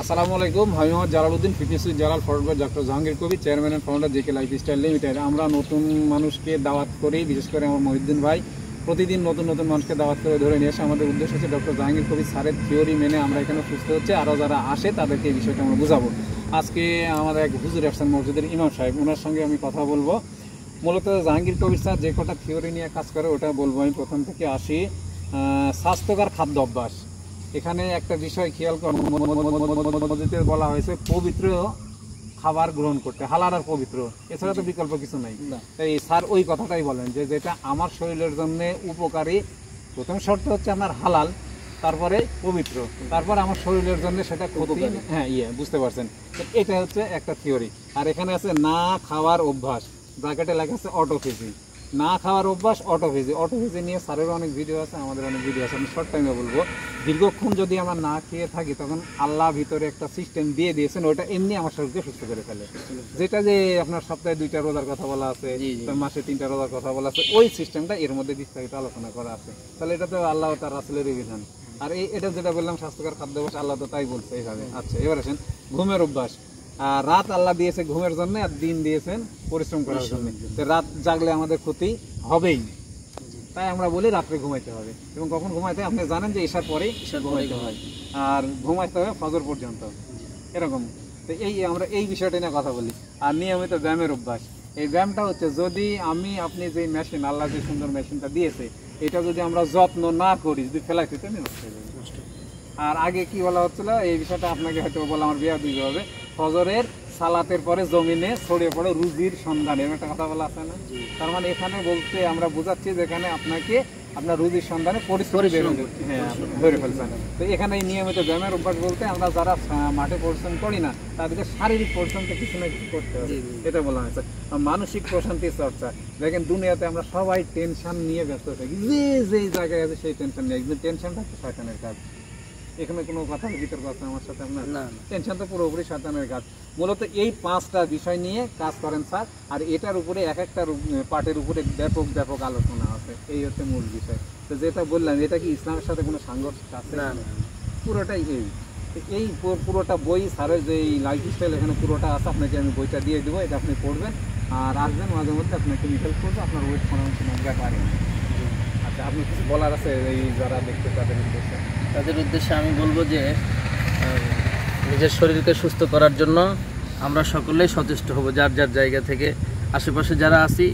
আসসালামু আলাইকুম। আমি Mohammad Jalaluddin, fitness with Jalal, forward by doctor Jahangir Kabir, chairman and founder JK lifestyle limited. আমরা নতুন মানুষকে দাওয়াত করি, বিশেষ করে আমার মহিউদ্দিন ভাই প্রতিদিন নতুন নতুন মানুষকে দাওয়াত করে ধরে নিয়ে আসে। আমাদের উদ্দেশ্য হচ্ছে ডক্টর জাহাঙ্গীর কবির স্যারের থিওরি মেনে আমরা এখানে সুস্থ হচ্ছে, আরও যারা আসে তাদেরকে এই বিষয়টা আমরা বোঝাবো। আজকে আমাদের এক হুজুর আসছেন মসজিদের ইমাম সাহেব, ওনার সঙ্গে আমি কথা বলবো। মূলত জাহাঙ্গীর কবির স্যার যে কটা থিওরি নিয়ে কাজ করে ওটা বলবো। আমি প্রথম থেকে আসি, স্বাস্থ্যকর খাদ্য অভ্যাস। এখানে একটা বিষয় খেয়াল করুন, বলা হয়েছে পবিত্র খাবার গ্রহণ করতে, হালাল আর পবিত্র, এছাড়া তো বিকল্প কিছু নাই। তাই স্যার ওই কথাটাই বলেন যে যেটা আমার শরীরের জন্য উপকারী, প্রথম শর্ত হচ্ছে আপনার হালাল, তারপরে পবিত্র, তারপর আমার শরীরের জন্য সেটা ক্ষতি। হ্যাঁ বুঝতে পারছেন, এটা হচ্ছে একটা থিওরি। আর এখানে আছে না খাওয়ার অভ্যাস, ব্র্যাকেটে লেখা আছে অটোফেজি। না খাওয়ার অভ্যাস অটোফেজি। অটোফেজি নিয়ে স্যারেরও অনেক ভিডিও আছে, আমাদের অনেক ভিডিও আছে, আমি শর্ট টাইমে বলবো। দীর্ঘক্ষণ যদি আমরা না খেয়ে থাকি তখন আল্লাহ ভিতরে একটা সিস্টেম দিয়ে দিয়েছেন, ওটা এমনি আমার শরীরকে সুস্থ করে ফেলে। যেটা যে আপনার সপ্তাহে 2টা রোজার কথা বলা আছে, মাসে 3টা রোজার কথা বলা আছে, ওই সিস্টেমটা এর মধ্যে বিস্তারিত আলোচনা করা আছে। তাহলে এটা তো আল্লাহ তার রাসূলের বিধান। আর এটা যেটা বললাম স্বাস্থ্যকর খাদ্যাভ্যাস, আল্লাহ তো তাই বলছে এইভাবে। আচ্ছা, এবার আসেন ঘুমের অভ্যাস। রাত আল্লাহ দিয়েছে ঘুমের জন্য, আর দিন দিয়েছেন পরিশ্রম করার জন্য। রাত জাগলে আমাদের ক্ষতি হবেই, তাই আমরা বলি রাত্রে ঘুমাইতে হবে। এবং কখন ঘুমাইতে আপনি জানেন যে ঈশার পরে ঘুমাইতে হয়, আর ঘুমাইতে হবে ফজর পর্যন্ত, এরকম। তো আমরা এই বিষয়টা নিয়ে কথা বলি। আর নিয়মিত ব্যায়ামের অভ্যাস। এই ব্যায়ামটা হচ্ছে, যদি আপনি যে মেশিন, আল্লাহ যে সুন্দর মেশিনটা দিয়েছে, এটা যদি আমরা যত্ন না করি, যদি ফেলাই দিতে নষ্ট হয়ে যাবে। আর আগে কি বলা হচ্ছিল, এই বিষয়টা আপনাকে হয়তো বলা আমার বিয়া দিতে হবে, ফজরের সালাতের পরে জমিনে ছড়িয়ে পড়ে রুজির সন্ধানে, একটা কথা বলা আছে না? তার মানে এখানে বলতে আমরা বোঝাচ্ছি যেখানে আপনাকে আপনার রুজির সন্ধানে পরিশ্রম ধরে ফেলছেন। তো এখানে এই নিয়মিত ব্যায়ামের অভ্যাস বলতে আমরা যারা মাঠে পরিশ্রম করি না, তাদেরকে শারীরিক পরিশ্রমটা কিছু না কিছু করতে হবে, এটা বলা হয়েছে। মানসিক প্রশান্তির চর্চা। দেখেন দুনিয়াতে আমরা সবাই টেনশন নিয়ে ব্যস্ত থাকি, যে জায়গায় আছে সেই টেনশন নিয়ে। একদম টেনশনটা হচ্ছে শয়তানের কাজ। এখানে কোনো কথা বিতর্ক আছে আমার সাথে আপনার? টেনশন তো পুরোপুরি শয়তানের কাজ। মূলত এই 5টা বিষয় নিয়ে কাজ করেন স্যার, আর এটার উপরে এক একটা পার্টের উপরে ব্যাপক ব্যাপক আলোচনা আছে। এই হচ্ছে মূল বিষয়। তো যেটা বললাম, এটা কি ইসলামের সাথে কোনো সাংঘর্ষিক আছে? পুরোটাই এই পুরোটা বই স্যারের যে লাইফস্টাইল, এখানে পুরোটা আছে। আপনাকে আমি বইটা দিয়ে দেবো, এটা আপনি পড়বেন আর আসবেন, মাঝে মধ্যে আপনাকে হেল্প করবো, আপনার ওয়েট করানোর কোনো ব্যাপারে। আচ্ছা, আপনি কিছু বলার আছে এই যারা দেখতে তাদের উদ্দেশ্যে? আমি বলবো যে নিজের শরীরকে সুস্থ করার জন্য আমরা সকলেই সচেষ্ট হব। যার যার জায়গা থেকে আশেপাশে যারা আছি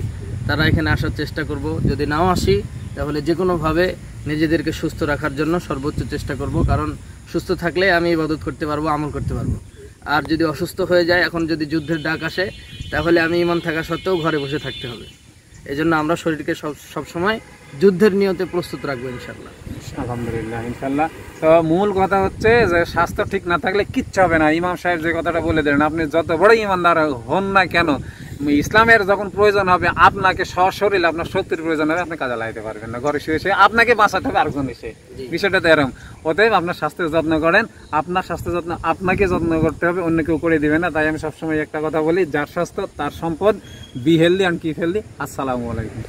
তারা এখানে আসার চেষ্টা করব। যদি নাও আসি তাহলে যে কোনোভাবে নিজেদেরকে সুস্থ রাখার জন্য সর্বোচ্চ চেষ্টা করব। কারণ সুস্থ থাকলে আমি ইবাদত করতে পারবো, আমল করতে পারবো। আর যদি অসুস্থ হয়ে যায়, এখন যদি যুদ্ধের ডাক আসে, তাহলে আমি ঈমান থাকা সত্ত্বেও ঘরে বসে থাকতে হবে। এই জন্য আমরা শরীরকে সবসময় যুদ্ধের নিয়তে প্রস্তুত রাখবো ইনশাল্লাহ। আলহামদুলিল্লাহ, ইনশাল্লাহ। তো মূল কথা হচ্ছে যে স্বাস্থ্য ঠিক না থাকলে কিচ্ছু হবে না। ইমাম সাহেব যে কথাটা বলে দেন, আপনি যত বড় ইমানদার হন না কেন, ইসলামের যখন প্রয়োজন হবে, আপনাকে সশরীরে আপনার শক্তির প্রয়োজন হবে, আপনি কাজে লাগাতে পারবেন না। ঘরে শুয়ে শুয়ে আপনাকে বাঁচাতে হবে আরেকজন এসে, বিষয়টা তো এরকম। অতএব আপনার স্বাস্থ্যের যত্ন করেন, আপনার স্বাস্থ্য যত্ন আপনাকে যত্ন করতে হবে, অন্য কেউ করে দিবে না। তাই আমি সবসময় একটা কথা বলি, যার স্বাস্থ্য তার সম্পদ। Be healthy and keep healthy. আসসালামু আলাইকুম।